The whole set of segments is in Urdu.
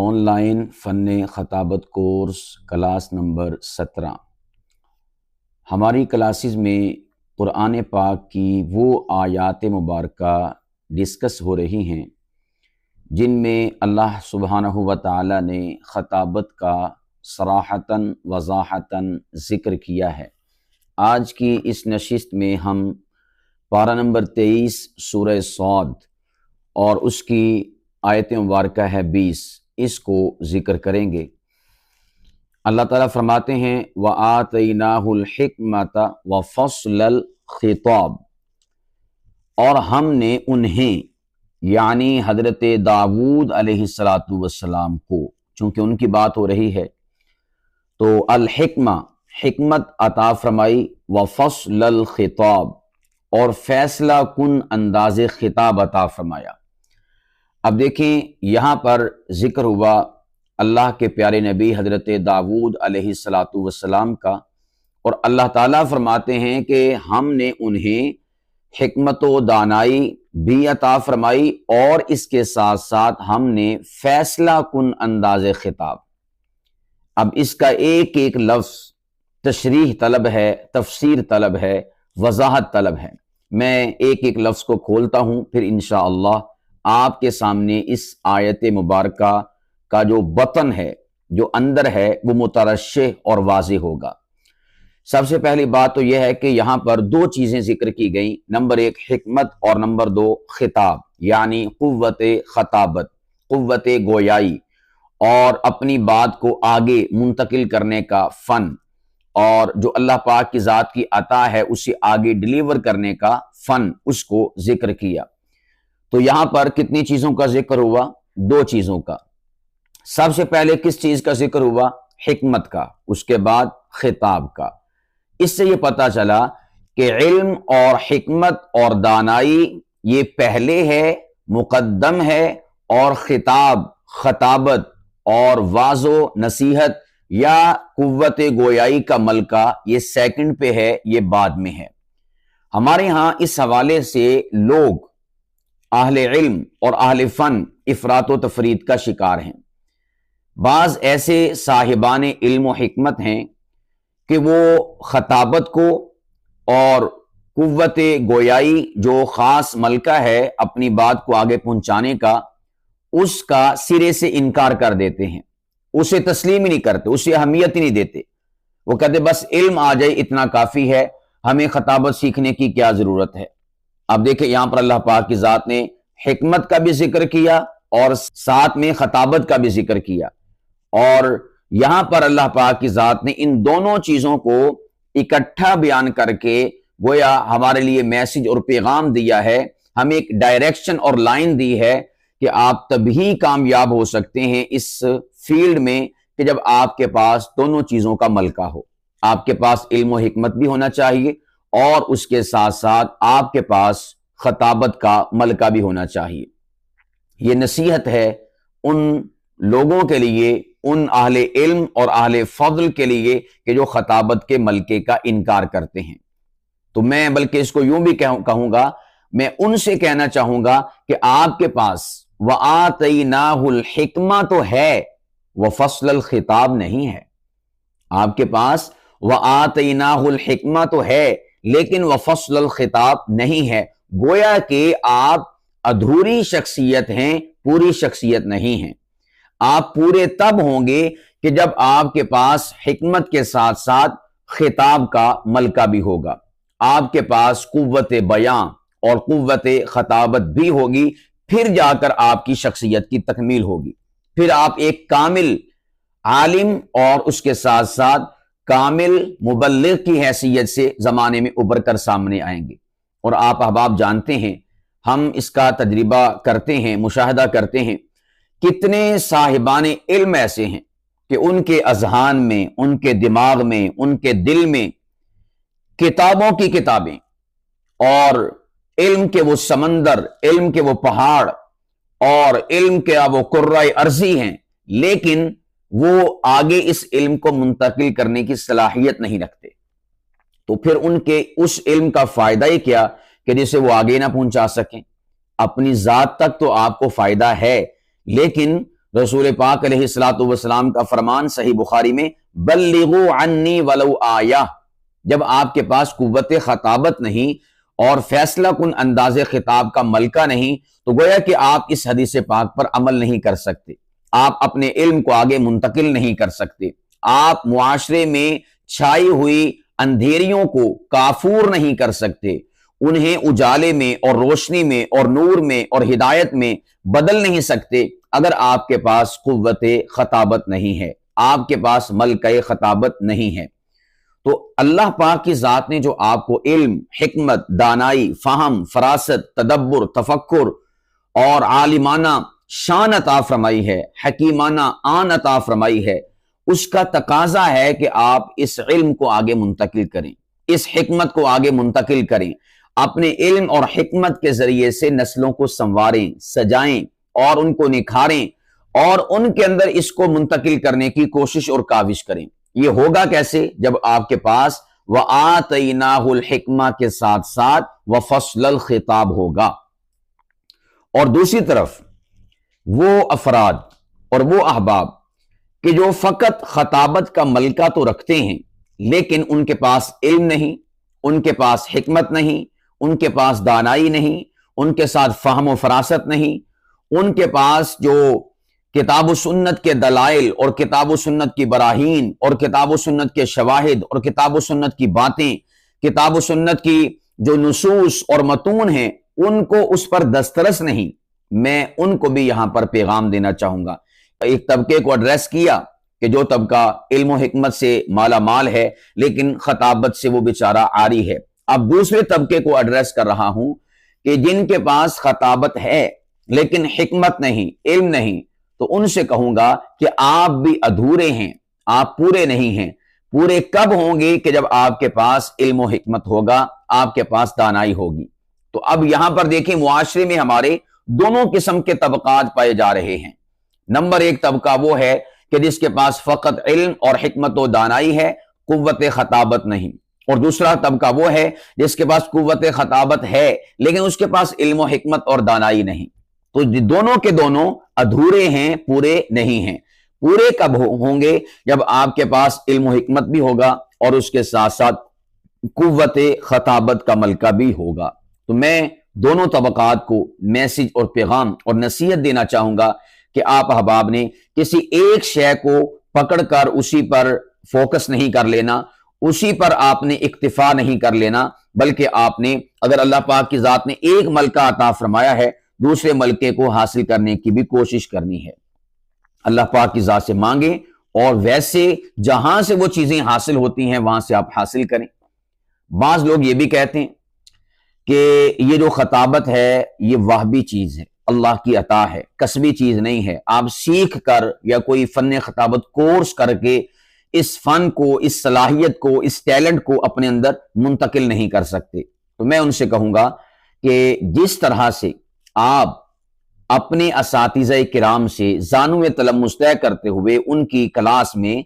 آن لائن فن خطابت کورس کلاس نمبر 17۔ ہماری کلاسز میں قرآن پاک کی وہ آیات مبارکہ ڈسکس ہو رہی ہیں جن میں اللہ سبحانہ و تعالی نے خطابت کا صراحتاً وضاحتاً ذکر کیا ہے۔ آج کی اس نشست میں ہم پارہ نمبر 23 سورہ صاد اور اس کی آیت مبارکہ ہے 20، اس کو ذکر کریں گے۔ اللہ تعالیٰ فرماتے ہیں وَآتَيْنَاهُ الْحِكْمَةَ وَفَصْلَ الْخِطَابِ، اور ہم نے انہیں یعنی حضرت داؤد علیہ السلام کو، چونکہ ان کی بات ہو رہی ہے تو الحکمہ حکمت عطا فرمائی، وفصل الخطاب اور فیصلہ کن انداز خطاب عطا فرمایا۔ اب دیکھیں یہاں پر ذکر ہوا اللہ کے پیارے نبی حضرت داؤد علیہ السلام کا، اور اللہ تعالیٰ فرماتے ہیں کہ ہم نے انہیں حکمت و دانائی بھی عطا فرمائی اور اس کے ساتھ ساتھ ہم نے فیصلہ کن انداز خطاب۔ اب اس کا ایک ایک لفظ تشریح طلب ہے، تفسیر طلب ہے، وضاحت طلب ہے۔ میں ایک ایک لفظ کو کھولتا ہوں، پھر انشاءاللہ آپ کے سامنے اس آیت مبارکہ کا جو بطن ہے، جو اندر ہے، وہ مترشح اور واضح ہوگا۔ سب سے پہلی بات تو یہ ہے کہ یہاں پر دو چیزیں ذکر کی گئیں، نمبر 1 حکمت اور نمبر 2 خطاب، یعنی قوت خطابت، قوت گویائی اور اپنی بات کو آگے منتقل کرنے کا فن، اور جو اللہ پاک کی ذات کی عطا ہے اسے آگے ڈیلیور کرنے کا فن، اس کو ذکر کیا۔ تو یہاں پر کتنی چیزوں کا ذکر ہوا؟ 2 چیزوں کا۔ سب سے پہلے کس چیز کا ذکر ہوا؟ حکمت کا، اس کے بعد خطاب کا۔ اس سے یہ پتہ چلا کہ علم اور حکمت اور دانائی یہ پہلے ہے، مقدم ہے، اور خطاب، خطابت اور واعظ و نصیحت یا قوت گویائی کا ملکہ یہ سیکنڈ پہ ہے، یہ بعد میں ہے۔ ہمارے ہاں اس حوالے سے لوگ اہل علم اور اہل فن افراط و تفرید کا شکار ہیں۔ بعض ایسے صاحبان علم و حکمت ہیں کہ وہ خطابت کو اور قوت گویائی جو خاص ملکہ ہے اپنی بات کو آگے پہنچانے کا، اس کا سرے سے انکار کر دیتے ہیں، اسے تسلیم ہی نہیں کرتے، اسے اہمیت ہی نہیں دیتے۔ وہ کہتے بس علم آ جائے اتنا کافی ہے، ہمیں خطابت سیکھنے کی کیا ضرورت ہے۔ اب دیکھیں یہاں پر اللہ پاک کی ذات نے حکمت کا بھی ذکر کیا اور ساتھ میں خطابت کا بھی ذکر کیا، اور یہاں پر اللہ پاک کی ذات نے ان دونوں چیزوں کو اکٹھا بیان کر کے گویا ہمارے لیے میسج اور پیغام دیا ہے، ہمیں ایک ڈائریکشن اور لائن دی ہے کہ آپ تبھی کامیاب ہو سکتے ہیں اس فیلڈ میں کہ جب آپ کے پاس دونوں چیزوں کا ملکہ ہو۔ آپ کے پاس علم و حکمت بھی ہونا چاہیے اور اس کے ساتھ ساتھ آپ کے پاس خطابت کا ملکہ بھی ہونا چاہیے۔ یہ نصیحت ہے ان لوگوں کے لیے، ان اہل علم اور اہل فضل کے لیے کہ جو خطابت کے ملکے کا انکار کرتے ہیں۔ تو میں بلکہ اس کو یوں بھی کہوں گا، میں ان سے کہنا چاہوں گا کہ آپ کے پاس وَآتَيْنَاهُ الْحِكْمَةَ تو ہے، وَفَصْلَ الْخِطَابِ نہیں ہے۔ آپ کے پاس وَآتَيْنَاهُ الْحِكْمَةَ تو ہے لیکن وَفَصْلَ الْخِطَابِ نہیں ہے، گویا کہ آپ ادھوری شخصیت ہیں، پوری شخصیت نہیں ہیں۔ آپ پورے تب ہوں گے کہ جب آپ کے پاس حکمت کے ساتھ ساتھ خطاب کا ملکہ بھی ہوگا، آپ کے پاس قوت بیان اور قوت خطابت بھی ہوگی، پھر جا کر آپ کی شخصیت کی تکمیل ہوگی، پھر آپ ایک کامل عالم اور اس کے ساتھ ساتھ کامل مبلغ کی حیثیت سے زمانے میں ابھر کر سامنے آئیں گے۔ اور آپ احباب جانتے ہیں، ہم اس کا تجربہ کرتے ہیں، مشاہدہ کرتے ہیں، کتنے صاحبان علم ایسے ہیں کہ ان کے اذہان میں، ان کے دماغ میں، ان کے دل میں کتابوں کی کتابیں اور علم کے وہ سمندر، علم کے وہ پہاڑ اور علم کے وہ قرۂ ارضی ہیں، لیکن وہ آگے اس علم کو منتقل کرنے کی صلاحیت نہیں رکھتے۔ تو پھر ان کے اس علم کا فائدہ ہی کیا کہ جسے وہ آگے نہ پہنچا سکیں۔ اپنی ذات تک تو آپ کو فائدہ ہے، لیکن رسول پاک علیہ الصلوۃ والسلام کا فرمان صحیح بخاری میں، بلغوا عنی ولو آیہ، جب آپ کے پاس قوت خطابت نہیں اور فیصلہ کن انداز خطاب کا ملکہ نہیں، تو گویا کہ آپ اس حدیث پاک پر عمل نہیں کر سکتے، آپ اپنے علم کو آگے منتقل نہیں کر سکتے، آپ معاشرے میں چھائی ہوئی اندھیریوں کو کافور نہیں کر سکتے، انہیں اجالے میں اور روشنی میں اور نور میں اور ہدایت میں بدل نہیں سکتے اگر آپ کے پاس قوت خطابت نہیں ہے، آپ کے پاس ملکہ خطابت نہیں ہے۔ تو اللہ پاک کی ذات نے جو آپ کو علم، حکمت، دانائی، فہم، فراست، تدبر، تفکر اور عالمانہ شان عطا فرمائی ہے، حکیمانہ آن عطا فرمائی ہے، اس کا تقاضا ہے کہ آپ اس علم کو آگے منتقل کریں، اس حکمت کو آگے منتقل کریں، اپنے علم اور حکمت کے ذریعے سے نسلوں کو سنواریں، سجائیں اور ان کو نکھاریں اور ان کے اندر اس کو منتقل کرنے کی کوشش اور کاوش کریں۔ یہ ہوگا کیسے؟ جب آپ کے پاس وَآتَيْنَاهُ الْحِكْمَةَ کے ساتھ ساتھ وَفَصْلَ الْخِطَابِ ہوگا۔ اور دوسری طرف وہ افراد اور وہ احباب کہ جو فقط خطابت کا ملکہ تو رکھتے ہیں لیکن ان کے پاس علم نہیں، ان کے پاس حکمت نہیں، ان کے پاس دانائی نہیں، ان کے ساتھ فہم و فراست نہیں، ان کے پاس جو کتاب و سنت کے دلائل اور کتاب و سنت کی براہین اور کتاب و سنت کے شواہد اور کتاب و سنت کی باتیں، کتاب و سنت کی جو نصوص اور متون ہیں ان کو اس پر دسترس نہیں، میں ان کو بھی یہاں پر پیغام دینا چاہوں گا۔ ایک طبقے کو ایڈریس کیا کہ جو طبقہ علم و حکمت سے مالا مال ہے لیکن خطابت سے وہ بیچارہ عاری ہے۔ اب دوسرے طبقے کو ایڈریس کر رہا ہوں کہ جن کے پاس خطابت ہے لیکن حکمت نہیں، علم نہیں، تو ان سے کہوں گا کہ آپ بھی ادھورے ہیں، آپ پورے نہیں ہیں۔ پورے کب ہوں گے؟ کہ جب آپ کے پاس علم و حکمت ہوگا، آپ کے پاس دانائی ہوگی۔ تو اب یہاں پر دیکھیں معاشرے میں ہمارے دونوں قسم کے طبقات پائے جا رہے ہیں۔ نمبر ایک طبقہ وہ ہے کہ جس کے پاس فقط علم اور حکمت و دانائی ہے، قوت خطابت نہیں، اور دوسرا طبقہ وہ ہے جس کے پاس قوت خطابت ہے لیکن اس کے پاس علم و حکمت اور دانائی نہیں۔ تو دونوں کے دونوں ادھورے ہیں، پورے نہیں ہیں۔ پورے کب ہوں گے؟ جب آپ کے پاس علم و حکمت بھی ہوگا اور اس کے ساتھ ساتھ قوت خطابت کا ملکہ بھی ہوگا۔ تو میں دونوں طبقات کو میسج اور پیغام اور نصیحت دینا چاہوں گا کہ آپ احباب نے کسی ایک شے کو پکڑ کر اسی پر فوکس نہیں کر لینا، اسی پر آپ نے اکتفا نہیں کر لینا، بلکہ آپ نے اگر اللہ پاک کی ذات نے ایک ملکہ عطا فرمایا ہے، دوسرے ملکے کو حاصل کرنے کی بھی کوشش کرنی ہے۔ اللہ پاک کی ذات سے مانگیں اور ویسے جہاں سے وہ چیزیں حاصل ہوتی ہیں وہاں سے آپ حاصل کریں۔ بعض لوگ یہ بھی کہتے ہیں کہ یہ جو خطابت ہے یہ واہبی چیز ہے، اللہ کی عطا ہے، کسبی چیز نہیں ہے، آپ سیکھ کر یا کوئی فن خطابت کورس کر کے اس فن کو، اس صلاحیت کو، اس ٹیلنٹ کو اپنے اندر منتقل نہیں کر سکتے۔ تو میں ان سے کہوں گا کہ جس طرح سے آپ اپنے اساتذہ کرام سے زانو تلمس طے کرتے ہوئے ان کی کلاس میں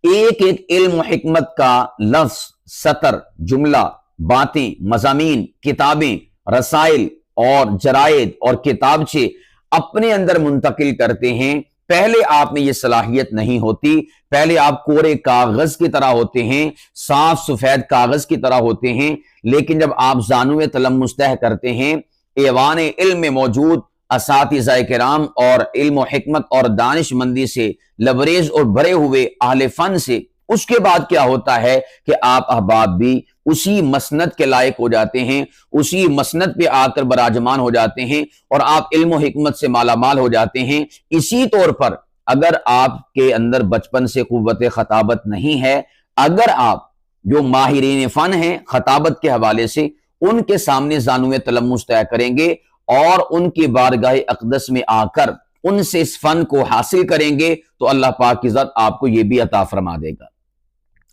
ایک ایک علم و حکمت کا لفظ، سطر، جملہ، باتیں، مضامین، کتابیں، رسائل اور جرائد اور کتابچے اپنے اندر منتقل کرتے ہیں، پہلے آپ میں یہ صلاحیت نہیں ہوتی، پہلے آپ کورے کاغذ کی طرح ہوتے ہیں، صاف سفید کاغذ کی طرح ہوتے ہیں، لیکن جب آپ زانو تلمس طے کرتے ہیں ایوان علم میں موجود اساتذہ کرام اور علم و حکمت اور دانش مندی سے لبریز اور بھرے ہوئے اہل فن سے، اس کے بعد کیا ہوتا ہے کہ آپ احباب بھی اسی مسند کے لائق ہو جاتے ہیں، اسی مسند پہ آ کر براجمان ہو جاتے ہیں اور آپ علم و حکمت سے مالا مال ہو جاتے ہیں۔ اسی طور پر اگر آپ کے اندر بچپن سے قوت خطابت نہیں ہے، اگر آپ جو ماہرین فن ہیں خطابت کے حوالے سے ان کے سامنے زانو تلمس طے کریں گے اور ان کی بارگاہ اقدس میں آ کر ان سے اس فن کو حاصل کریں گے تو اللہ پاک کی ذات آپ کو یہ بھی عطا فرما دے گا۔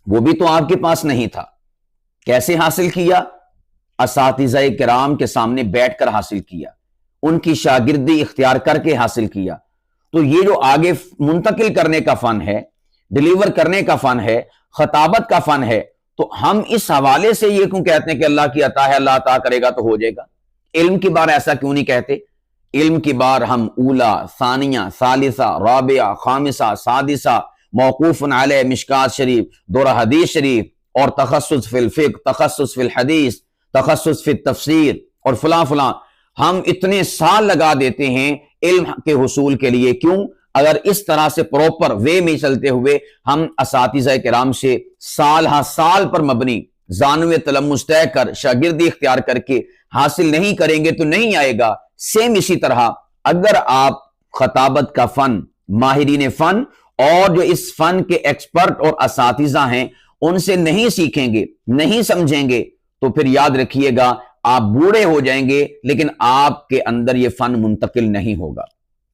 وہ بھی تو آپ کے پاس نہیں تھا، کیسے حاصل کیا؟ اساتذہ کرام کے سامنے بیٹھ کر حاصل کیا، ان کی شاگردی اختیار کر کے حاصل کیا۔ تو یہ جو آگے منتقل کرنے کا فن ہے، ڈیلیور کرنے کا فن ہے، خطابت کا فن ہے، تو ہم اس حوالے سے یہ کیوں کہتے ہیں کہ اللہ کی عطا ہے، اللہ عطا کرے گا تو ہو جائے گا؟ علم کی بار ایسا کیوں نہیں کہتے؟ علم کی بار ہم اولا، ثانیہ، ثالثہ، رابعہ، خامسہ، سادسہ، موقوف علیہ مشکات شریف، دورہ حدیث شریف، اور تخصص فی الفقہ، تخصص فی الحدیث، تخصص فی التفسیر، اور فلاں فلاں، ہم اتنے سال لگا دیتے ہیں علم کے حصول کے لیے۔ کیوں؟ اگر اس طرح سے پروپر وے میں چلتے ہوئے ہم اساتذہ کرام سے سال ہاں سال پر مبنی زانوِ تلمس طے کر شاگردی اختیار کر کے حاصل نہیں کریں گے تو نہیں آئے گا۔ سیم اسی طرح اگر آپ خطابت کا فن، ماہرین فن اور جو اس فن کے ایکسپرٹ اور اساتذہ ہیں ان سے نہیں سیکھیں گے، نہیں سمجھیں گے، تو پھر یاد رکھیے گا آپ بوڑھے ہو جائیں گے لیکن آپ کے اندر یہ فن منتقل نہیں ہوگا،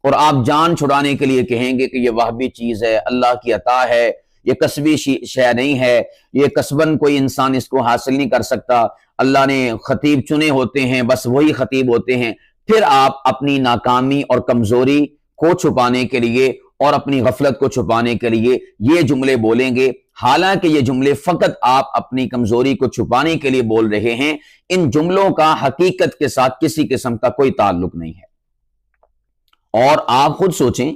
اور آپ جان چھڑانے کے لیے کہیں گے کہ یہ وہابی چیز ہے، اللہ کی عطا ہے، یہ کسبی شے نہیں ہے، یہ کسبن کوئی انسان اس کو حاصل نہیں کر سکتا، اللہ نے خطیب چنے ہوتے ہیں بس وہی خطیب ہوتے ہیں۔ پھر آپ اپنی ناکامی اور کمزوری کو چھپانے کے لیے اور اپنی غفلت کو چھپانے کے لیے یہ جملے بولیں گے، حالانکہ یہ جملے فقط آپ اپنی کمزوری کو چھپانے کے لیے بول رہے ہیں۔ ان جملوں کا حقیقت کے ساتھ کسی قسم کا کوئی تعلق نہیں ہے۔ اور آپ خود سوچیں،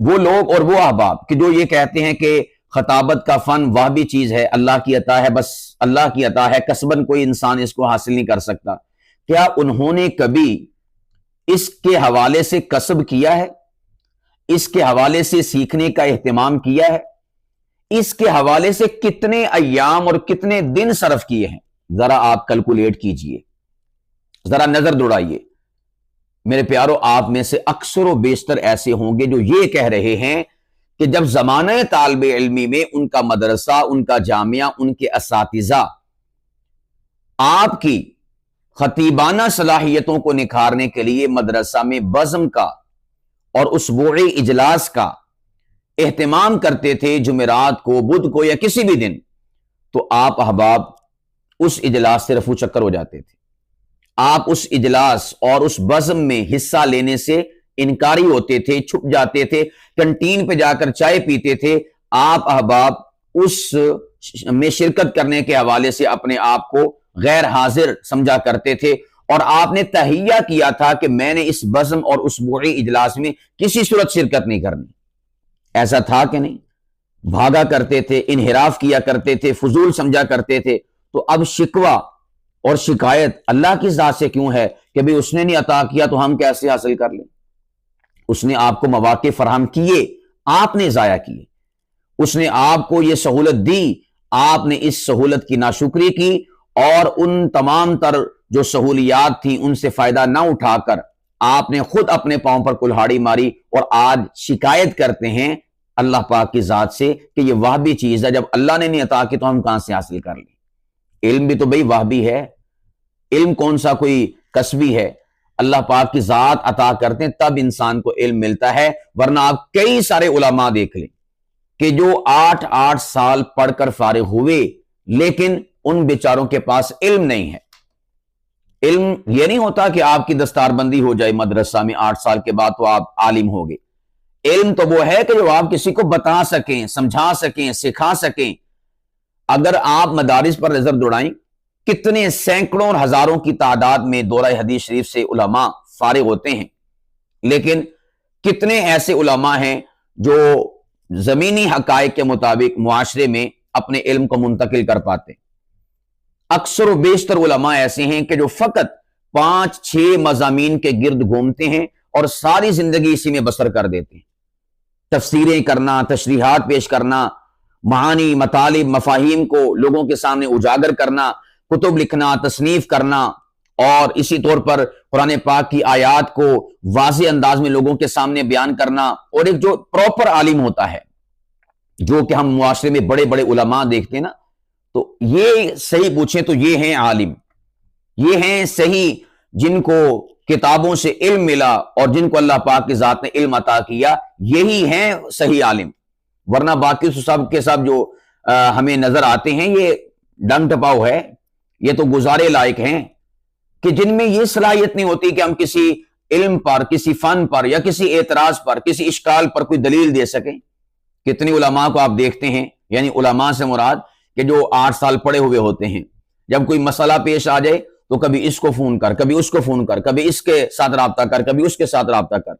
وہ لوگ اور وہ احباب کہ جو یہ کہتے ہیں کہ خطابت کا فن وہابی چیز ہے، اللہ کی عطا ہے، بس اللہ کی عطا ہے، کسبن کوئی انسان اس کو حاصل نہیں کر سکتا، کیا انہوں نے کبھی اس کے حوالے سے کسب کیا ہے؟ اس کے حوالے سے سیکھنے کا اہتمام کیا ہے؟ اس کے حوالے سے کتنے ایام اور کتنے دن صرف کیے ہیں؟ ذرا آپ کیلکولیٹ کیجئے، ذرا نظر دوڑائیے۔ میرے پیارو، آپ میں سے اکثر و بیشتر ایسے ہوں گے جو یہ کہہ رہے ہیں کہ جب زمانہ طالب علمی میں ان کا مدرسہ، ان کا جامعہ، ان کے اساتذہ آپ کی خطیبانہ صلاحیتوں کو نکھارنے کے لیے مدرسہ میں بزم کا اور اسبوعی اجلاس کا اہتمام کرتے تھے، جمعرات کو، بدھ کو یا کسی بھی دن، تو آپ احباب اس اجلاس سے رفو چکر ہو جاتے تھے۔ آپ اس اجلاس اور اس بزم میں حصہ لینے سے انکاری ہوتے تھے، چھپ جاتے تھے، کنٹین پہ جا کر چائے پیتے تھے۔ آپ احباب اس میں شرکت کرنے کے حوالے سے اپنے آپ کو غیر حاضر سمجھا کرتے تھے، اور آپ نے تہیہ کیا تھا کہ میں نے اس بزم اور اسبوعی اجلاس میں کسی صورت شرکت نہیں کرنی۔ ایسا تھا کہ نہیں؟ بھاگا کرتے تھے، انحراف کیا کرتے تھے، فضول سمجھا کرتے تھے۔ تو اب شکوہ اور شکایت اللہ کی ذات سے کیوں ہے کہ بھی اس نے نہیں عطا کیا تو ہم کیسے حاصل کر لیں؟ اس نے آپ کو مواقع فراہم کیے، آپ نے ضائع کیے۔ اس نے آپ کو یہ سہولت دی، آپ نے اس سہولت کی ناشکری کی، اور ان تمام تر جو سہولیات تھیں ان سے فائدہ نہ اٹھا کر آپ نے خود اپنے پاؤں پر کلہاڑی ماری، اور آج شکایت کرتے ہیں اللہ پاک کی ذات سے کہ یہ وہابی چیز ہے، جب اللہ نے نہیں عطا کی تو ہم کہاں سے حاصل کر لیں؟ علم بھی تو بھئی وہابی ہے، علم کون سا کوئی کسبی ہے؟ اللہ پاک کی ذات عطا کرتے ہیں تب انسان کو علم ملتا ہے، ورنہ آپ کئی سارے علماء دیکھ لیں کہ جو 8 سال پڑھ کر فارغ ہوئے لیکن ان بیچاروں کے پاس علم نہیں ہے۔ علم یہ نہیں ہوتا کہ آپ کی دستار بندی ہو جائے مدرسہ میں 8 سال کے بعد تو آپ عالم ہو گئے۔ علم تو وہ ہے کہ جو آپ کسی کو بتا سکیں، سمجھا سکیں، سکھا سکیں۔ اگر آپ مدارس پر نظر دوڑائیں، کتنے سینکڑوں اور ہزاروں کی تعداد میں دورہ حدیث شریف سے علماء فارغ ہوتے ہیں، لیکن کتنے ایسے علماء ہیں جو زمینی حقائق کے مطابق معاشرے میں اپنے علم کو منتقل کر پاتے ہیں؟ اکثر و بیشتر علماء ایسے ہیں کہ جو فقط 5-6 مضامین کے گرد گھومتے ہیں اور ساری زندگی اسی میں بسر کر دیتے ہیں۔ تفسیریں کرنا، تشریحات پیش کرنا، معانی، مطالب، مفاہیم کو لوگوں کے سامنے اجاگر کرنا، کتب لکھنا، تصنیف کرنا، اور اسی طور پر قرآن پاک کی آیات کو واضح انداز میں لوگوں کے سامنے بیان کرنا۔ اور ایک جو پراپر عالم ہوتا ہے، جو کہ ہم معاشرے میں بڑے بڑے علماء دیکھتے ہیں نا، تو یہ صحیح پوچھیں تو یہ ہیں عالم، یہ ہیں صحیح جن کو کتابوں سے علم ملا اور جن کو اللہ پاک کی ذات نے علم عطا کیا، یہی ہیں صحیح عالم۔ ورنہ باقی سب کے سب جو ہمیں نظر آتے ہیں یہ ڈنگ ٹپاؤ ہے، یہ تو گزارے لائق ہیں کہ جن میں یہ صلاحیت نہیں ہوتی کہ ہم کسی علم پر، کسی فن پر یا کسی اعتراض پر، کسی اشکال پر کوئی دلیل دے سکیں۔ کتنی علماء کو آپ دیکھتے ہیں، یعنی علماء سے مراد کہ جو 8 سال پڑھے ہوئے ہوتے ہیں، جب کوئی مسئلہ پیش آ جائے تو کبھی اس کو فون کر، کبھی اس کو فون کر، کبھی اس کے ساتھ رابطہ کر، کبھی اس کے ساتھ رابطہ کر،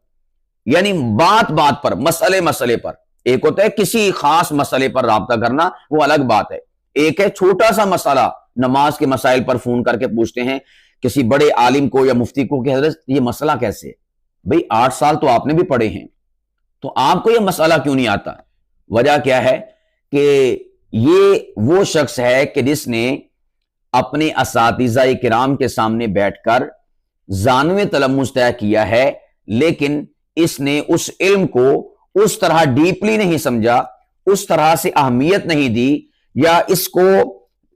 یعنی بات بات پر، مسئلے پر۔ ایک ہوتا ہے کسی خاص مسئلے پر رابطہ کرنا، وہ الگ بات ہے۔ ایک ہے چھوٹا سا مسئلہ، نماز کے مسائل پر فون کر کے پوچھتے ہیں کسی بڑے عالم کو یا مفتی کو کہ حضرت یہ مسئلہ کیسے ہے؟ بھئی 8 سال تو آپ نے بھی پڑھے ہیں، تو آپ کو یہ مسئلہ کیوں نہیں آتا؟ وجہ کیا ہے کہ یہ وہ شخص ہے کہ جس نے اپنے اساتذہ کرام کے سامنے بیٹھ کر ذانوِ تلمذ طے کیا ہے، لیکن اس نے اس علم کو اس طرح ڈیپلی نہیں سمجھا، اس طرح سے اہمیت نہیں دی، یا اس کو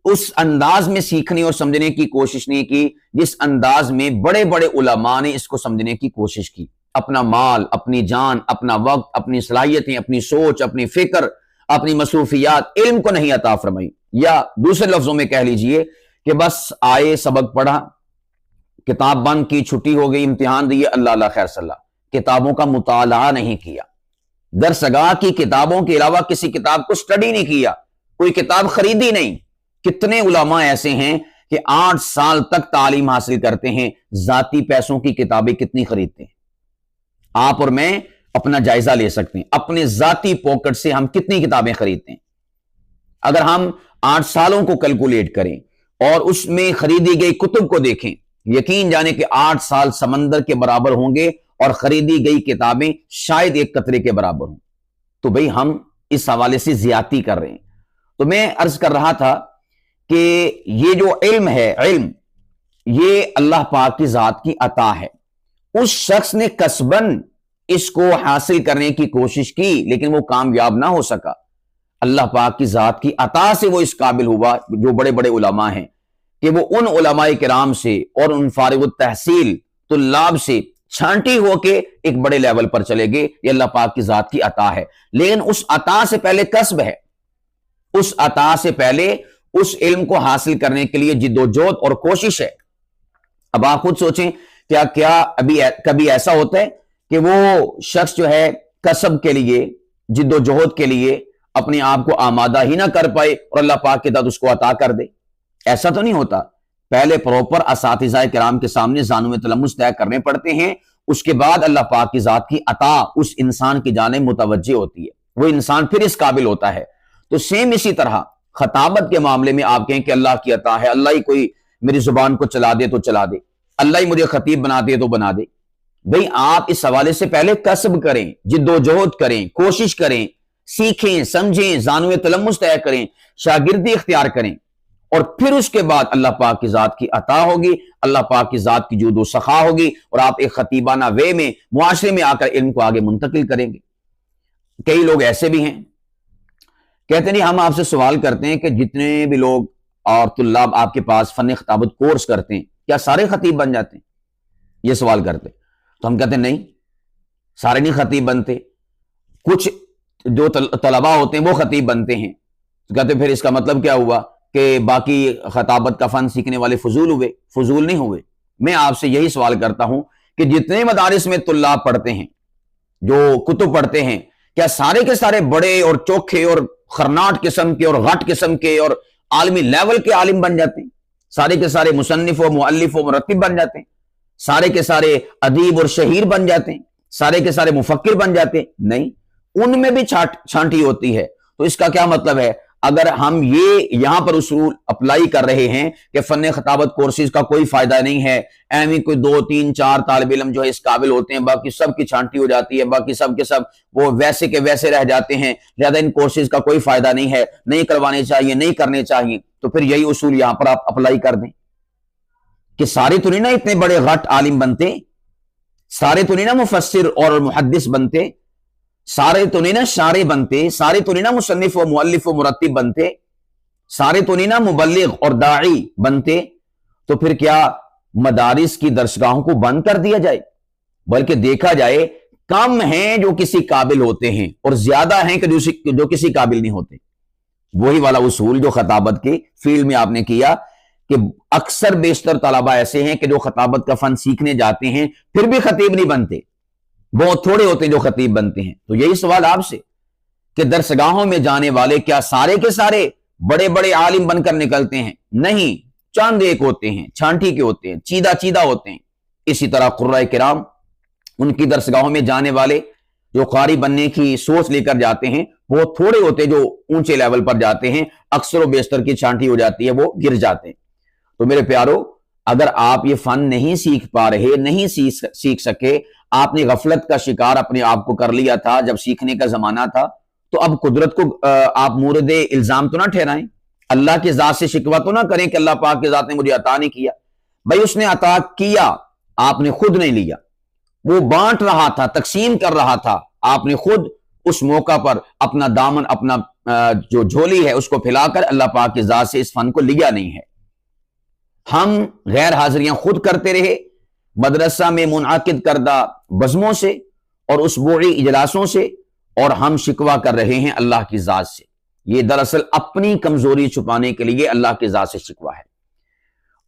اس انداز میں سیکھنے اور سمجھنے کی کوشش نہیں کی جس انداز میں بڑے بڑے علماء نے اس کو سمجھنے کی کوشش کی۔ اپنا مال، اپنی جان، اپنا وقت، اپنی صلاحیتیں، اپنی سوچ، اپنی فکر، اپنی مصروفیات علم کو نہیں عطا فرمائی، یا دوسرے لفظوں میں کہہ لیجئے کہ بس آئے، سبق پڑھا، کتاب بند کی، چھٹی ہو گئی، امتحان دیے، اللہ اللہ خیر صلی اللہ، کتابوں کا مطالعہ نہیں کیا، درسگاہ کی کتابوں کے علاوہ کسی کتاب کو سٹڈی نہیں کیا، کوئی کتاب خریدی نہیں۔ کتنے علماء ایسے ہیں کہ 8 سال تک تعلیم حاصل کرتے ہیں، ذاتی پیسوں کی کتابیں کتنی خریدتے ہیں؟ آپ اور میں اپنا جائزہ لے سکتے ہیں، اپنے ذاتی پاکٹ سے ہم کتنی کتابیں خریدتے ہیں۔ اگر ہم 8 سالوں کو کیلکولیٹ کریں اور اس میں خریدی گئی کتب کو دیکھیں، یقین جانے کہ 8 سال سمندر کے برابر ہوں گے اور خریدی گئی کتابیں شاید ایک قطرے کے برابر ہوں۔ تو بھئی ہم اس حوالے سے زیادتی کر رہے ہیں۔ تو میں عرض کر رہا تھا کہ یہ جو علم ہے، علم یہ اللہ پاک کی ذات کی عطا ہے۔ اس شخص نے قصباً اس کو حاصل کرنے کی کوشش کی لیکن وہ کامیاب نہ ہو سکا۔ اللہ پاک کی ذات کی عطا سے وہ اس قابل ہوا، جو بڑے بڑے علماء ہیں، کہ وہ ان علماء کرام سے اور ان فارغ التحصیل طلاب سے چھانٹی ہو کے ایک بڑے لیول پر چلے گئے۔ یہ اللہ پاک کی ذات کی عطا ہے، لیکن اس عطا سے پہلے کسب ہے۔ اس عطا سے پہلے اس علم کو حاصل کرنے کے لیے جد و جہد اور کوشش ہے۔ اب آپ خود سوچیں، کیا کبھی ایسا ہوتا ہے کہ وہ شخص جو ہے کسب کے لیے، جد و جہد کے لیے اپنے آپ کو آمادہ ہی نہ کر پائے اور اللہ پاک کے ذات اس کو عطا کر دے؟ ایسا تو نہیں ہوتا۔ پہلے پروپر اساتذہ کرام کے سامنے ذانوِ تلمذ طے کرنے پڑتے ہیں، اس کے بعد اللہ پاک کی ذات کی عطا اس انسان کی جانب متوجہ ہوتی ہے، وہ انسان پھر اس قابل ہوتا ہے۔ تو سیم اسی طرح خطابت کے معاملے میں آپ کہیں کہ اللہ کی عطا ہے، اللہ ہی کوئی میری زبان کو چلا دے تو چلا دے، اللہ ہی مجھے خطیب بنا دے تو بنا دے۔ بھئی آپ اس حوالے سے پہلے کسب کریں، جد و جہد کریں، کوشش کریں، سیکھیں، سمجھیں، ذانوِ تلمذ طے کریں، شاگردی اختیار کریں، اور پھر اس کے بعد اللہ پاک کی ذات کی عطا ہوگی، اللہ پاک کی ذات کی جود و سخا ہوگی، اور آپ ایک خطیبانہ وے میں معاشرے میں آ کر علم کو آگے منتقل کریں گے۔ کئی لوگ ایسے بھی ہیں، کہتے نہیں ہم آپ سے سوال کرتے ہیں کہ جتنے بھی لوگ اور طلاب آپ کے پاس فن خطابت کورس کرتے ہیں کیا سارے خطیب بن جاتے ہیں؟ یہ سوال کرتے، تو ہم کہتے ہیں نہیں، سارے نہیں خطیب بنتے، کچھ جو طلباء ہوتے ہیں وہ خطیب بنتے ہیں۔ تو کہتے پھر اس کا مطلب کیا ہوا کہ باقی خطابت کا فن سیکھنے والے فضول ہوئے؟ فضول نہیں ہوئے۔ میں آپ سے یہی سوال کرتا ہوں کہ جتنے مدارس میں طلاب پڑھتے ہیں، جو کتب پڑھتے ہیں، کیا سارے کے سارے بڑے اور چوکھے اور خرناٹ قسم کے اور غٹ قسم کے اور عالمی لیول کے عالم بن جاتے ہیں؟ سارے کے سارے مصنف و مؤلف و مرتب بن جاتے ہیں؟ سارے کے سارے ادیب اور شہیر بن جاتے ہیں؟ سارے کے سارے مفکر بن جاتے ہیں؟ نہیں، ان میں بھی چھانٹی ہوتی ہے۔ تو اس کا کیا مطلب ہے؟ اگر ہم یہ یہاں پر اصول اپلائی کر رہے ہیں کہ فن خطابت کورسز کا کوئی فائدہ نہیں ہے، ایویں کوئی 2 3 4 طالب علم جو ہے اس قابل ہوتے ہیں، باقی سب کی چھانٹی ہو جاتی ہے، باقی سب کے سب وہ ویسے کے ویسے رہ جاتے ہیں، لہذا ان کورسز کا کوئی فائدہ نہیں ہے، نہیں کروانے چاہیے، نہیں کرنے چاہیے، تو پھر یہی اصول یہاں پر آپ اپلائی کر دیں کہ سارے تو نہیں نا اتنے بڑے غٹ عالم بنتے، سارے تو نہیں نا مفسر اور محدث بنتے، سارے تو نہیں نا شارع بنتے، سارے تو نہیں نا مصنف و مؤلف و مرتب بنتے، سارے تو نہیں نا مبلغ اور داعی بنتے۔ تو پھر کیا مدارس کی درسگاہوں کو بند کر دیا جائے؟ بلکہ دیکھا جائے کم ہیں جو کسی قابل ہوتے ہیں اور زیادہ ہیں کہ جو کسی قابل نہیں ہوتے۔ وہی والا اصول جو خطابت کے فیلڈ میں آپ نے کیا کہ اکثر بیشتر طلبہ ایسے ہیں کہ جو خطابت کا فن سیکھنے جاتے ہیں پھر بھی خطیب نہیں بنتے، بہت تھوڑے ہوتے ہیں جو خطیب بنتے ہیں۔ تو یہی سوال آپ سے کہ درسگاہوں میں جانے والے کیا سارے کے سارے بڑے بڑے عالم بن کر نکلتے ہیں؟ نہیں، چاند ایک ہوتے ہیں، چھانٹی کے ہوتے ہیں، چیدہ چیدہ ہوتے ہیں۔ اسی طرح قرۂ کرام، ان کی درسگاہوں میں جانے والے جو قاری بننے کی سوچ لے کر جاتے ہیں، بہت تھوڑے ہوتے جو اونچے لیول پر جاتے ہیں، اکثر و بیشتر کی چھانٹی ہو جاتی ہے، وہ گر جاتے ہیں۔ تو میرے پیارو، اگر آپ یہ فن نہیں سیکھ پا رہے، نہیں سیکھ سکے، آپ نے غفلت کا شکار اپنے آپ کو کر لیا تھا جب سیکھنے کا زمانہ تھا، تو اب قدرت کو آپ مورد الزام تو نہ ٹھہرائیں، اللہ کی ذات سے شکوہ تو نہ کریں کہ اللہ پاک کی ذات نے مجھے عطا نہیں کیا۔ بھائی اس نے عطا کیا، آپ نے خود نہیں لیا، وہ بانٹ رہا تھا، تقسیم کر رہا تھا، آپ نے خود اس موقع پر اپنا دامن، اپنا جو جھولی ہے اس کو پھیلا کر اللہ پاک کی ذات سے اس فن کو لیا نہیں ہے۔ ہم غیر حاضریاں خود کرتے رہے، مدرسہ میں منعقد کردہ بزموں سے اور اسبوعی اجلاسوں سے، اور ہم شکوہ کر رہے ہیں اللہ کی ذات سے۔ یہ دراصل اپنی کمزوری چھپانے کے لیے اللہ کی ذات سے شکوہ ہے۔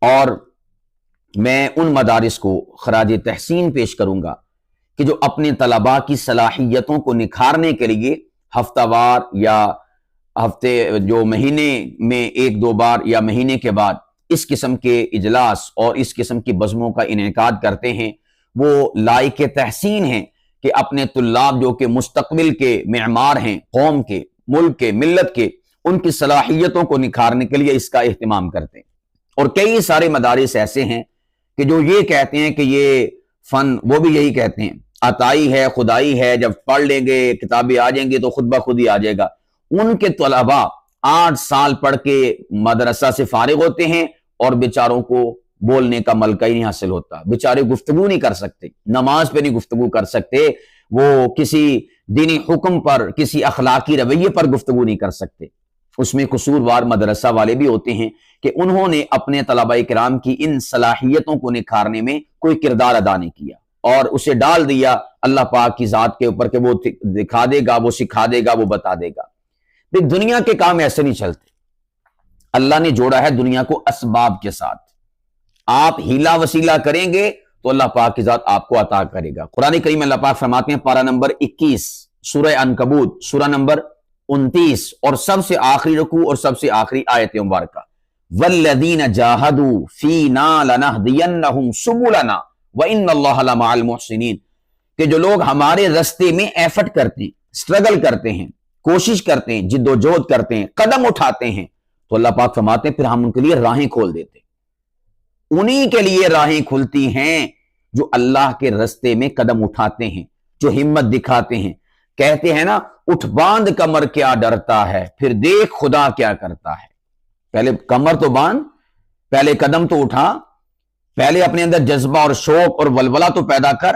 اور میں ان مدارس کو خراج تحسین پیش کروں گا کہ جو اپنے طلباء کی صلاحیتوں کو نکھارنے کے لیے ہفتہ وار یا ہفتے جو مہینے میں ایک دو بار یا مہینے کے بعد اس قسم کے اجلاس اور اس قسم کی بزموں کا انعقاد کرتے ہیں، وہ لائق تحسین ہیں کہ اپنے طلاب جو کہ مستقبل کے معمار ہیں، قوم کے، ملک کے، ملت کے، ان کی صلاحیتوں کو نکھارنے کے لیے اس کا اہتمام کرتے ہیں۔ اور کئی سارے مدارس ایسے ہیں کہ جو یہ کہتے ہیں کہ یہ فن، وہ بھی یہی کہتے ہیں عطائی ہے، خدائی ہے، جب پڑھ لیں گے کتابیں آ جائیں گی تو خود بخود ہی آ جائے گا۔ ان کے طلباء 8 سال پڑھ کے مدرسہ سے فارغ ہوتے ہیں اور بیچاروں کو بولنے کا ملکہ ہی نہیں حاصل ہوتا، بیچارے گفتگو نہیں کر سکتے، نماز پہ نہیں گفتگو کر سکتے، وہ کسی دینی حکم پر، کسی اخلاقی رویے پر گفتگو نہیں کر سکتے۔ اس میں قصوروار مدرسہ والے بھی ہوتے ہیں کہ انہوں نے اپنے طلباء کرام کی ان صلاحیتوں کو نکھارنے میں کوئی کردار ادا نہیں کیا اور اسے ڈال دیا اللہ پاک کی ذات کے اوپر کہ وہ دکھا دے گا، وہ سکھا دے گا، وہ بتا دے گا۔ دنیا کے کام ایسے نہیں چلتے۔ اللہ نے جوڑا ہے دنیا کو اسباب کے ساتھ، آپ ہیلا وسیلہ کریں گے تو اللہ پاک کی ذات آپ کو عطا کرے گا۔ قرآن کریم اللہ پاک فرماتے ہیں، پارہ نمبر 21 سورہ عنکبوت، سورہ نمبر 29 اور سب سے آخری رکوع اور سب سے آخری آیت مبارکہ، والذین جاہدوا فینا لنہدینہم سبلنا وان اللہ لمع المحسنین، کہ جو لوگ ہمارے راستے میں ایفرٹ کرتے ہیں، سٹرگل کرتے ہیں، کوشش کرتے ہیں، جد و جہد کرتے ہیں، قدم اٹھاتے ہیں، تو اللہ پاک فرماتے ہیں پھر ہم ان کے لیے راہیں کھول دیتے ہیں۔ انہی کے لیے راہیں کھلتی ہیں جو اللہ کے راستے میں قدم اٹھاتے ہیں، جو ہمت دکھاتے ہیں۔ کہتے ہیں نا، اٹھ باندھ کمر کیا ڈرتا ہے، پھر دیکھ خدا کیا کرتا ہے۔ پہلے کمر تو باندھ، پہلے قدم تو اٹھا، پہلے اپنے اندر جذبہ اور شوق اور ولولہ تو پیدا کر،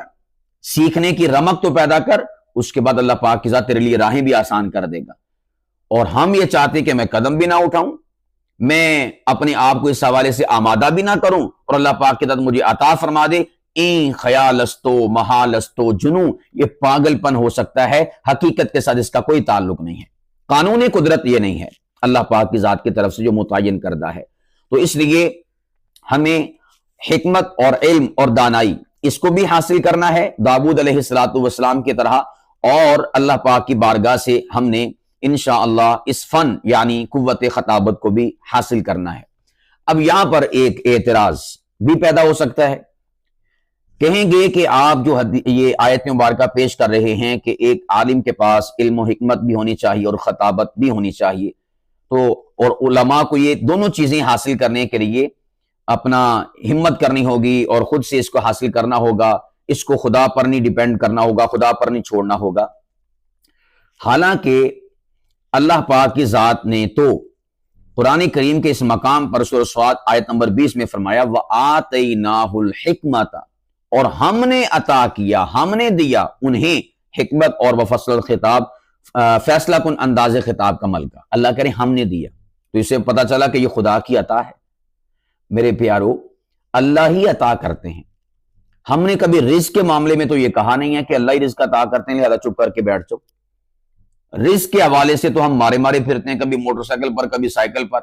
سیکھنے کی رمق تو پیدا کر، اس کے بعد اللہ پاک کی ذات تیرے لیے راہیں بھی آسان کر دے گا۔ اور ہم یہ چاہتے کہ میں قدم بھی نہ اٹھاؤں، میں اپنے آپ کو اس حوالے سے آمادہ بھی نہ کروں، اور اللہ پاک کی ذات مجھے عطا فرما دے۔ این خیالستو محالستو جنو، یہ پاگل پن ہو سکتا ہے، حقیقت کے ساتھ اس کا کوئی تعلق نہیں ہے۔ قانون قدرت یہ نہیں ہے، اللہ پاک کی ذات کی طرف سے جو متعین کردہ ہے۔ تو اس لیے ہمیں حکمت اور علم اور دانائی اس کو بھی حاصل کرنا ہے داؤد علیہ السلام کی طرح، اور اللہ پاک کی بارگاہ سے ہم نے انشاءاللہ اس فن یعنی قوت خطابت کو بھی حاصل کرنا ہے۔ اب یہاں پر ایک اعتراض بھی پیدا ہو سکتا ہے، کہیں گے کہ آپ جو یہ آیت مبارکہ پیش کر رہے ہیں کہ ایک عالم کے پاس علم و حکمت بھی ہونی چاہیے اور خطابت بھی ہونی چاہیے، تو اور علماء کو یہ دونوں چیزیں حاصل کرنے کے لیے اپنا ہمت کرنی ہوگی اور خود سے اس کو حاصل کرنا ہوگا، اس کو خدا پر نہیں ڈیپینڈ کرنا ہوگا، خدا پر نہیں چھوڑنا ہوگا۔ حالانکہ اللہ پاک کی ذات نے تو قرآن کریم کے اس مقام پر سورہ صاد آیت نمبر 20 میں فرمایا وَآتَيْنَاهُ الْحِكْمَةَ، اور ہم نے عطا کیا، ہم نے دیا انہیں حکمت اور وفصل الخطاب، فیصلہ کن انداز خطاب کا ملکہ۔ اللہ کہہ رہے ہم نے دیا، تو اسے پتا چلا کہ یہ خدا کی عطا ہے۔ میرے پیارو، اللہ ہی عطا کرتے ہیں، ہم نے کبھی رزق کے معاملے میں تو یہ کہا نہیں ہے کہ اللہ ہی رزق عطا کرتے ہیں لہذا چپ کر کے بیٹھ جاؤ۔ رزق کے حوالے سے تو ہم مارے مارے پھرتے ہیں، کبھی موٹر سائیکل پر، کبھی سائیکل پر،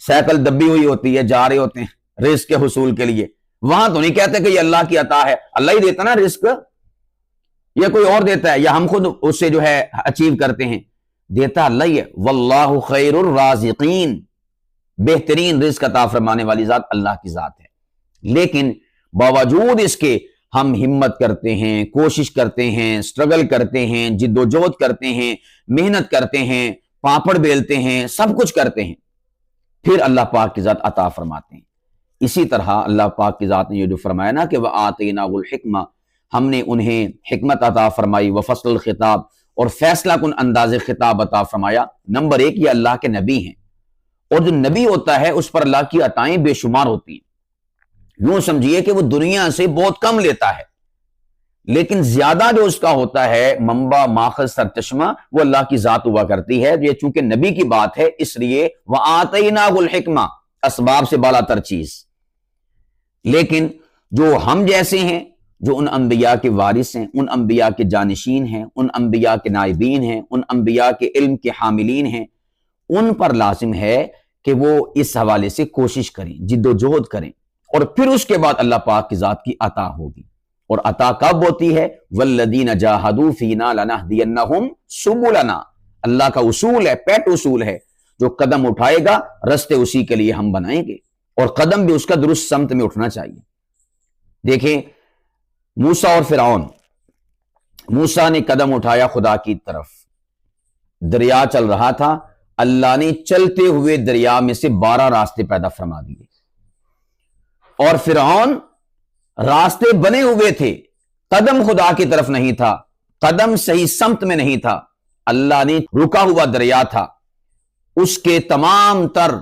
سائیکل دبی ہوئی ہوتی ہے، جا رہے ہوتے ہیں رزق کے حصول کے لیے، وہاں تو نہیں کہتے کہ یہ اللہ کی عطا ہے، اللہ ہی دیتا نا رزق، یہ کوئی اور دیتا ہے یا ہم خود اس سے جو ہے اچیو کرتے ہیں؟ دیتا اللہ ہی ہے۔ واللہ خیر الرازقین، بہترین رزق عطا فرمانے والی ذات اللہ کی ذات ہے۔ لیکن باوجود اس کے ہم ہمت کرتے ہیں، کوشش کرتے ہیں، سٹرگل کرتے ہیں، جد و جہد کرتے ہیں، محنت کرتے ہیں، پاپڑ بیلتے ہیں، سب کچھ کرتے ہیں، پھر اللہ پاک کی ذات عطا فرماتے ہیں۔ اسی طرح اللہ پاک کی ذات نے یہ جو فرمایا نا کہ وَآتَيْنَاهُ الْحِكْمَةَ، ہم نے انہیں حکمت عطا فرمائی، وفصل الخطاب، اور فیصلہ کن انداز خطاب عطا فرمایا۔ نمبر ایک، یہ اللہ کے نبی ہیں، اور جو نبی ہوتا ہے اس پر اللہ کی عطائیں بے شمار ہوتی ہیں۔ یوں سمجھیے کہ وہ دنیا سے بہت کم لیتا ہے، لیکن زیادہ جو اس کا ہوتا ہے منبع، ماخذ، سرچشمہ، وہ اللہ کی ذات ہوا کرتی ہے۔ یہ چونکہ نبی کی بات ہے اس لیے وَآتَيْنَاهُ الْحِكْمَةَ، اسباب سے بالا تر چیز۔ لیکن جو ہم جیسے ہیں، جو ان انبیاء کے وارث ہیں، ان انبیاء کے جانشین ہیں، ان انبیاء کے نائبین ہیں، ان انبیاء کے علم کے حاملین ہیں، ان پر لازم ہے کہ وہ اس حوالے سے کوشش کریں، جد و جہد کریں، اور پھر اس کے بعد اللہ پاک کی ذات کی عطا ہوگی۔ اور عطا کب ہوتی ہے؟ وَالَّذِينَ جَاهَدُوا فِينَا لَنَهْدِيَنَّهُمْ سُبُلَنَا، اللہ کا اصول ہے، پیٹ اصول ہے، جو قدم اٹھائے گا رستے اسی کے لیے ہم بنائیں گے، اور قدم بھی اس کا درست سمت میں اٹھنا چاہیے۔ دیکھیں موسیٰ اور فرعون، موسیٰ نے قدم اٹھایا خدا کی طرف، دریا چل رہا تھا، اللہ نے چلتے ہوئے دریا میں سے 12 راستے پیدا فرما دیے، اور فرعون راستے بنے ہوئے تھے، قدم خدا کی طرف نہیں تھا، قدم صحیح سمت میں نہیں تھا، اللہ نے رکا ہوا دریا تھا، اس کے تمام تر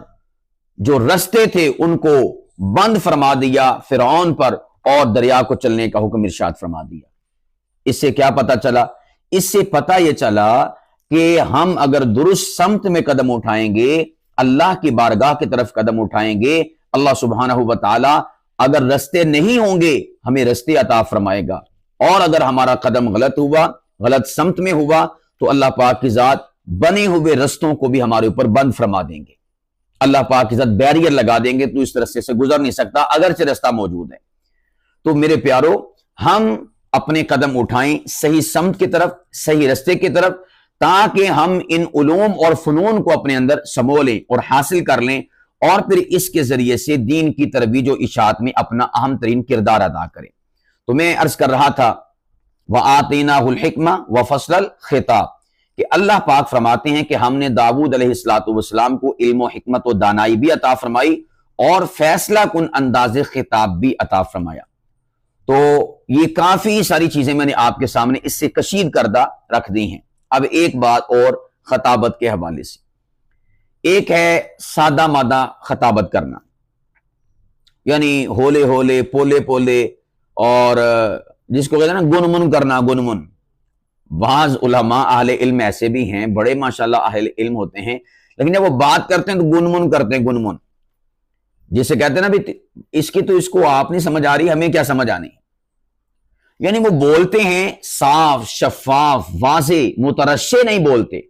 جو رستے تھے ان کو بند فرما دیا فرعون پر، اور دریا کو چلنے کا حکم ارشاد فرما دیا۔ اس سے کیا پتہ چلا؟ اس سے پتہ یہ چلا کہ ہم اگر درست سمت میں قدم اٹھائیں گے، اللہ کی بارگاہ کی طرف قدم اٹھائیں گے، اللہ سبحانہ و تعالی اگر رستے نہیں ہوں گے ہمیں رستے عطا فرمائے گا، اور اگر ہمارا قدم غلط ہوا، غلط سمت میں ہوا، تو اللہ پاک کی ذات بنے ہوئے رستوں کو بھی ہمارے اوپر بند فرما دیں گے، اللہ پاک کی ذات بیریئر لگا دیں گے، تو اس رستے سے گزر نہیں سکتا اگرچہ رستہ موجود ہے۔ تو میرے پیارو، ہم اپنے قدم اٹھائیں صحیح سمت کی طرف، صحیح رستے کی طرف، تاکہ ہم ان علوم اور فنون کو اپنے اندر سمو لیں اور حاصل کر لیں، اور پھر اس کے ذریعے سے دین کی ترویج و اشاعت میں اپنا اہم ترین کردار ادا کریں۔ تو میں عرض کر رہا تھا وَآتَيْنَاهُ الْحِكْمَةَ وَفَصْلَ الْخِطَابِ، کہ اللہ پاک فرماتے ہیں کہ ہم نے داؤد علیہ السلام کو علم و حکمت و دانائی بھی عطا فرمائی، اور فیصلہ کن انداز خطاب بھی عطا فرمایا۔ تو یہ کافی ساری چیزیں میں نے آپ کے سامنے اس سے کشید کردہ رکھ دی ہیں۔ اب ایک بات اور خطابت کے حوالے سے، ایک ہے سادہ مادہ خطابت کرنا، یعنی ہولے ہولے، پولے پولے، اور جس کو کہتے ہیں نا گنمن کرنا، گنمن۔ بعض علماء اہل علم ایسے بھی ہیں، بڑے ماشاءاللہ اہل علم ہوتے ہیں، لیکن جب وہ بات کرتے ہیں تو گنمن کرتے ہیں، گنمن، جسے کہتے ہیں نا بھی اس کی تو اس کو آپ نہیں سمجھ آ رہی، ہمیں کیا سمجھ آنی۔ یعنی وہ بولتے ہیں صاف، شفاف، واضح، مترشح نہیں بولتے،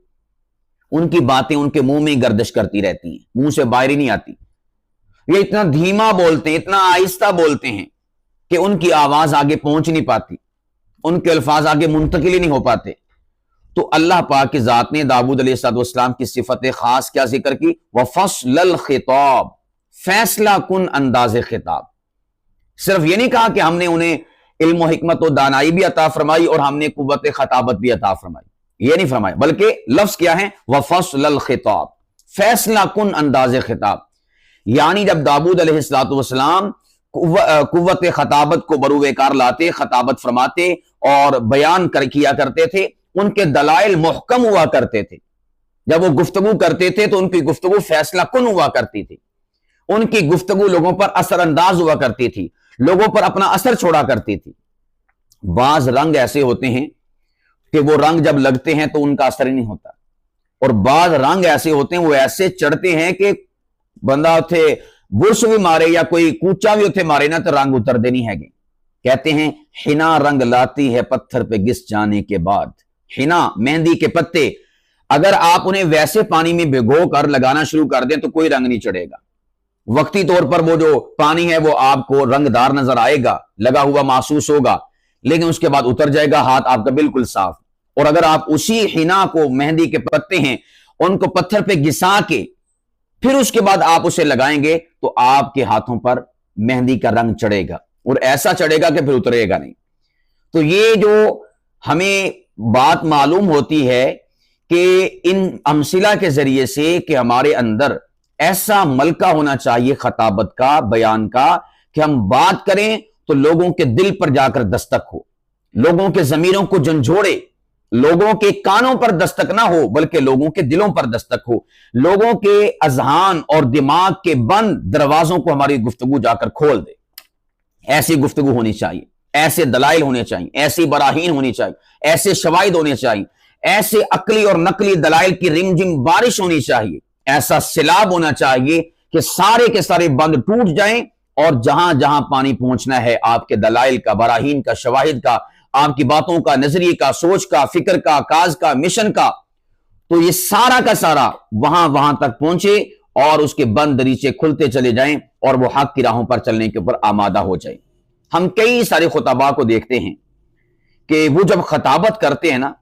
ان کی باتیں ان کے منہ میں گردش کرتی رہتی ہیں، منہ سے باہر ہی نہیں آتی۔ یہ اتنا دھیما بولتے ہیں، اتنا آہستہ بولتے ہیں کہ ان کی آواز آگے پہنچ نہیں پاتی، ان کے الفاظ آگے منتقل ہی نہیں ہو پاتے۔ تو اللہ پاک کی ذات نے داؤد علیہ السلام کی صفت خاص کیا ذکر کی؟ وَفَصْلَ الْخِطَابِ، فیصلہ کن انداز خطاب۔ صرف یہ نہیں کہا کہ ہم نے انہیں علم و حکمت و دانائی بھی عطا فرمائی اور ہم نے قوت خطابت بھی عطا فرمائی، یہ نہیں فرمایا، بلکہ لفظ کیا ہے؟ وَفَصْلَ الْخِطَابِ، فیصلہ کن انداز خطاب۔ یعنی جب داؤد علیہ السلام قوت خطابت کو بروئے کار لاتے، خطابت فرماتے اور بیان کیا کرتے تھے، ان کے دلائل محکم ہوا کرتے تھے۔ جب وہ گفتگو کرتے تھے تو ان کی گفتگو فیصلہ کن ہوا کرتی تھی، ان کی گفتگو لوگوں پر اثر انداز ہوا کرتی تھی، لوگوں پر اپنا اثر چھوڑا کرتی تھی۔ بعض رنگ ایسے ہوتے ہیں کہ وہ رنگ جب لگتے ہیں تو ان کا اثر ہی نہیں ہوتا، اور بعض رنگ ایسے ہوتے ہیں وہ ایسے چڑھتے ہیں کہ بندہ اتھے برس بھی مارے یا کوئی کوچا بھی اتھے مارے نا تو رنگ اتر دینی ہے گے۔ کہتے ہیں حنا رنگ لاتی ہے پتھر پہ گس جانے کے بعد۔ حنا، مہندی کے پتے، اگر آپ انہیں ویسے پانی میں بھگو کر لگانا شروع کر دیں تو کوئی رنگ نہیں چڑھے گا، وقتی طور پر وہ جو پانی ہے وہ آپ کو رنگ دار نظر آئے گا، لگا ہوا محسوس ہوگا، لیکن اس کے بعد اتر جائے گا، ہاتھ آپ کا بالکل صاف۔ اور اگر آپ اسی حنا کو، مہندی کے پتے ہیں، ان کو پتھر پہ گسا کے پھر اس کے بعد آپ اسے لگائیں گے تو آپ کے ہاتھوں پر مہندی کا رنگ چڑھے گا، اور ایسا چڑھے گا کہ پھر اترے گا نہیں۔ تو یہ جو ہمیں بات معلوم ہوتی ہے کہ ان امثلہ کے ذریعے سے کہ ہمارے اندر ایسا ملکہ ہونا چاہیے خطابت کا، بیان کا، کہ ہم بات کریں تو لوگوں کے دل پر جا کر دستک ہو، لوگوں کے ضمیروں کو جھنجھوڑے، لوگوں کے کانوں پر دستک نہ ہو بلکہ لوگوں کے دلوں پر دستک ہو، لوگوں کے اذہان اور دماغ کے بند دروازوں کو ہماری گفتگو جا کر کھول دے۔ ایسی گفتگو ہونی چاہیے، ایسے دلائل ہونے چاہیے، ایسی براہین ہونی چاہیے، ایسے شواہد ہونے چاہیے، ایسے عقلی اور نقلی دلائل کی رمجم بارش ہونی چاہیے، ایسا سیلاب ہونا چاہیے کہ سارے کے سارے بند ٹوٹ جائیں، اور جہاں جہاں پانی پہنچنا ہے آپ کے دلائل کا، براہین کا، شواہد کا، آپ کی باتوں کا، نظریے کا، سوچ کا، فکر کا، کاز کا، مشن کا، تو یہ سارا کا سارا وہاں تک پہنچے اور اس کے بند دریچے کھلتے چلے جائیں اور وہ حق کی راہوں پر چلنے کے اوپر آمادہ ہو جائے۔ ہم کئی سارے خطباء کو دیکھتے ہیں کہ وہ جب خطابت کرتے ہیں نا،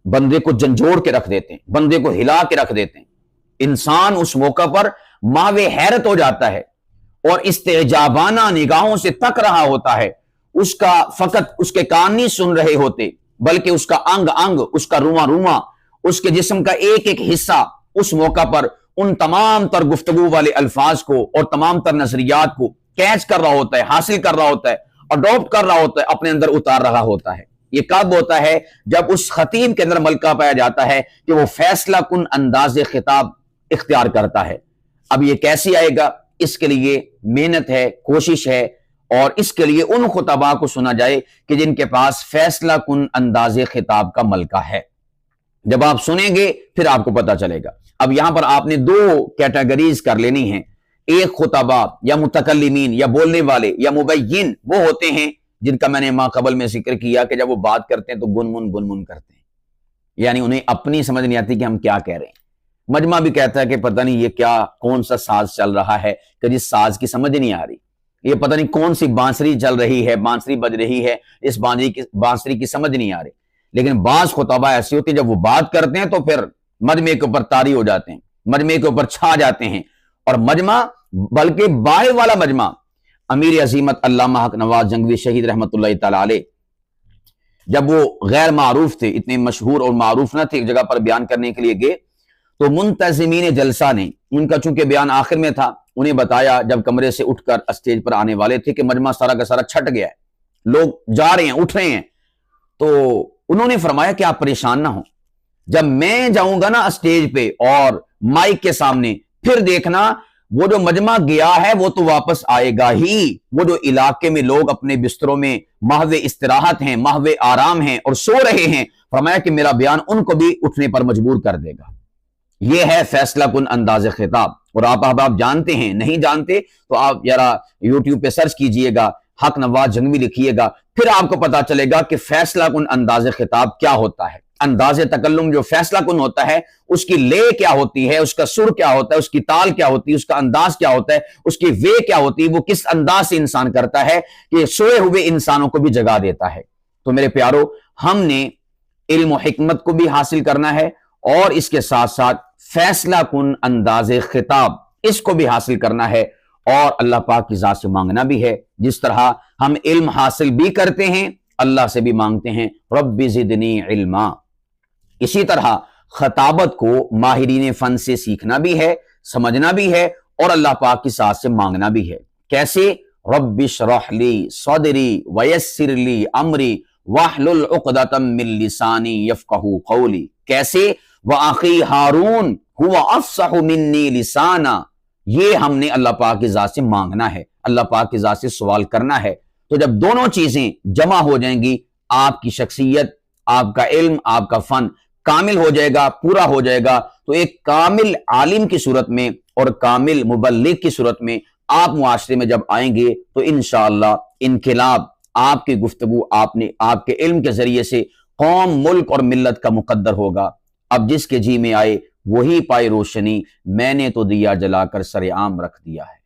بندے کو جھنجھوڑ کے رکھ دیتے ہیں، بندے کو ہلا کے رکھ دیتے ہیں، انسان اس موقع پر ماوے حیرت ہو جاتا ہے اور استعجابانہ نگاہوں سے تک رہا ہوتا ہے، اس کا فقط اس کے کان نہیں سن رہے ہوتے بلکہ اس کا انگ انگ، اس کا رواں رواں، اس کے جسم کا ایک ایک حصہ اس موقع پر ان تمام تر گفتگو والے الفاظ کو اور تمام تر نظریات کو کیچ کر رہا ہوتا ہے، حاصل کر رہا ہوتا ہے، اڈاپٹ کر رہا ہوتا ہے، اپنے اندر اتار رہا ہوتا ہے۔ یہ کب ہوتا ہے؟ جب اس خطیب کے اندر ملکہ پایا جاتا ہے کہ وہ فیصلہ کن انداز خطاب اختیار کرتا ہے۔ اب یہ کیسے آئے گا؟ اس کے لیے محنت ہے، کوشش ہے، اور اس کے لیے ان خطباء کو سنا جائے کہ جن کے پاس فیصلہ کن انداز خطاب کا ملکہ ہے۔ جب آپ سنیں گے پھر آپ کو پتا چلے گا۔ اب یہاں پر آپ نے دو کیٹیگریز کر لینی ہیں، ایک خطباء یا متکلمین یا بولنے والے یا مبین، وہ ہوتے ہیں جن کا میں نے ماں قبل میں ذکر کیا کہ جب وہ بات کرتے ہیں تو گنگن کرتے ہیں، یعنی انہیں اپنی سمجھ نہیں آتی کہ ہم کیا کہہ رہے ہیں۔ مجمع بھی کہتا ہے کہ پتہ نہیں یہ کیا کون سا ساز چل رہا ہے کہ جس ساز کی سمجھ نہیں آ رہی، یہ پتہ نہیں کون سی بانسری چل رہی ہے، بانسری بج رہی ہے، اس بانسری کی سمجھ نہیں آ رہی۔ لیکن بعض خطباء ایسے ہوتے ہیں جب وہ بات کرتے ہیں تو پھر مجمع کے اوپر طاری ہو جاتے ہیں، مجمع کے اوپر چھا جاتے ہیں، اور مجمع بلکہ باہر والا مجمع، امیر عظیمت علامہ حق نواز جنگوی شہید رحمت اللہ تعالی علیہ، جب وہ غیر معروف تھے، اتنے مشہور اور معروف نہ تھے، ایک جگہ پر بیان کرنے کے لیے گئے تو منتظمین جلسہ نے، ان کا چونکہ بیان آخر میں تھا، انہیں بتایا جب کمرے سے اٹھ کر اسٹیج پر آنے والے تھے کہ مجمع سارا کا سارا چھٹ گیا ہے، لوگ جا رہے ہیں، اٹھ رہے ہیں۔ تو انہوں نے فرمایا کہ آپ پریشان نہ ہوں، جب میں جاؤں گا نا اسٹیج پہ اور مائک کے سامنے، پھر دیکھنا وہ جو مجمع گیا ہے وہ تو واپس آئے گا ہی، وہ جو علاقے میں لوگ اپنے بستروں میں محو استراحت ہیں، محو آرام ہیں اور سو رہے ہیں، فرمایا کہ میرا بیان ان کو بھی اٹھنے پر مجبور کر دے گا۔ یہ ہے فیصلہ کن انداز خطاب۔ اور آپ جانتے ہیں، نہیں جانتے تو آپ ذرا یوٹیوب پہ سرچ کیجئے گا، حق نواز جنگوی لکھیے گا، پھر آپ کو پتا چلے گا کہ فیصلہ کن انداز خطاب کیا ہوتا ہے۔ انداز تکلم جو فیصلہ کن ہوتا ہے، اس کی لے کیا ہوتی ہے، اس کا سر کیا ہوتا ہے، اس کی تال کیا ہوتی ہے، اس کا انداز کیا ہوتا ہے، اس کی وے کیا ہوتی ہے، وہ کس انداز سے انسان کرتا ہے کہ سوئے ہوئے انسانوں کو بھی جگا دیتا ہے۔ تو میرے پیارو، ہم نے علم و حکمت کو بھی حاصل کرنا ہے اور اس کے ساتھ ساتھ فیصلہ کن انداز خطاب اس کو بھی حاصل کرنا ہے، اور اللہ پاک کی ذات سے مانگنا بھی ہے۔ جس طرح ہم علم حاصل بھی کرتے ہیں، اللہ سے بھی مانگتے ہیں رب زدنی علما، اسی طرح خطابت کو ماہرین فن سے سیکھنا بھی ہے، سمجھنا بھی ہے، اور اللہ پاک کی ذات سے مانگنا بھی ہے۔ کیسے؟ رب اشرح لی صدری ویسر لی امری واحلل عقدۃ من لسانی یفقہوا قولی۔ کیسے؟ وَأَخِي ہارون هُوَ أَفْصَحُ مِنِّي لِسَانًا، یہ ہم نے اللہ پاک کی ذات سے مانگنا ہے، اللہ پاک کی ذات سے سوال کرنا ہے۔ تو جب دونوں چیزیں جمع ہو جائیں گی، آپ کی شخصیت، آپ کا علم، آپ کا فن کامل ہو جائے گا، پورا ہو جائے گا، تو ایک کامل عالم کی صورت میں اور کامل مبلغ کی صورت میں آپ معاشرے میں جب آئیں گے تو انشاءاللہ انقلاب آپ کی گفتگو آپ کے علم کے ذریعے سے قوم، ملک اور ملت کا مقدر ہوگا۔ اب جس کے جی میں آئے وہی پائے روشنی، میں نے تو دیا جلا کر سر عام رکھ دیا ہے۔